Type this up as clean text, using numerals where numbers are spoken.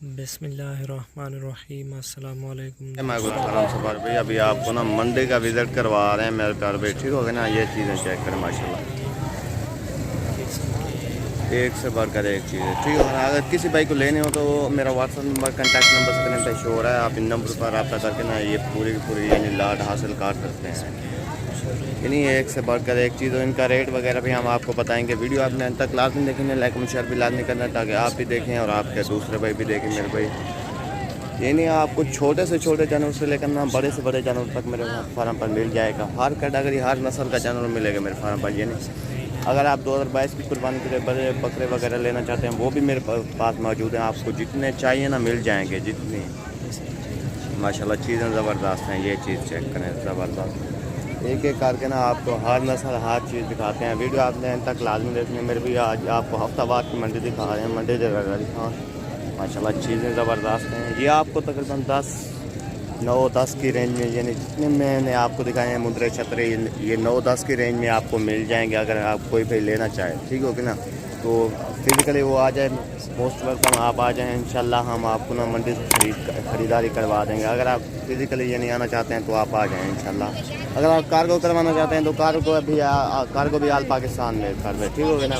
بسم اللہ الرحمن الرحیم۔ السلام علیکم۔ میں گلفرم سفر بھائی ابھی آپ کو نا منڈی کا وزٹ کروا رہے ہیں میرے پیار بھائی، ٹھیک ہوگا نا؟ یہ چیزیں چیک کریں ماشاءاللہ، ایک سے بڑھ کر ایک چیز ہے، ٹھیک ہوگا نا؟ اگر کسی بھائی کو لینے ہو تو میرا what's app number contact number screen پہ شو ہو رہا ہے، آپ ان نمبر پر رابطہ کر کے نا یہ پوری کی پوری یعنی لاٹ حاصل کر سکتے ہیں۔ یعنی ایک سے بڑھ کر ایک چیز، اور ان کا ریٹ وغیرہ بھی ہم آپ کو بتائیں گے۔ ویڈیو آپ نے انت تک لازمی دیکھیں، لائک اور شیئر بھی لازمی کرنا ہے تاکہ آپ بھی دیکھیں اور آپ کے دوسرے بھائی بھی دیکھیں میرے بھائی۔ یعنی آپ کو چھوٹے سے چھوٹے جانور سے لے کر نا بڑے سے بڑے جانور تک میرے فارم پر مل جائے گا، ہر کیٹیگری ہر نسل کا جانور ملے گا میرے فارم پر۔ یعنی اگر آپ 2022 کی قربانی کے لیے بڑے بکرے وغیرہ لینا چاہتے ہیں وہ بھی میرے پاس موجود ہیں، آپ کو جتنے چاہیے نا مل جائیں گے، جتنے ماشاءاللہ چیزیں زبردست ہیں۔ یہ چیز چیک کریں، زبردست، ایک ایک کر کے نا آپ کو ہر نسل ہر چیز دکھاتے ہیں۔ ویڈیو آپ نے ان تک لازمی دیکھنی ہے میرے بھی۔ آج آپ کو ہفتہ بعد کی منڈی دکھا رہے ہیں، منڈی دکھا ماشاءاللہ چیزیں زبردست ہیں۔ یہ آپ کو تقریباً 9-10 کی رینج میں، یعنی جتنے میں نے آپ کو دکھائے ہیں مدرے چھترے، یہ 9-10 کی رینج میں آپ کو مل جائیں گے اگر آپ کوئی بھی لینا چاہے، ٹھیک ہوگی نا؟ تو فزیکلی وہ آ جائے، موسٹ ویلکم، آپ آ جائیں انشاءاللہ، ہم آپ کو نا منڈی سے خریداری کروا دیں گے۔ اگر آپ فزیکلی یہ نہیں آنا چاہتے ہیں تو آپ آ جائیں انشاءاللہ۔ اگر آپ کارگو کروانا چاہتے ہیں تو کارگو بھی آل پاکستان میں کر دیں، ٹھیک ہوگا نا؟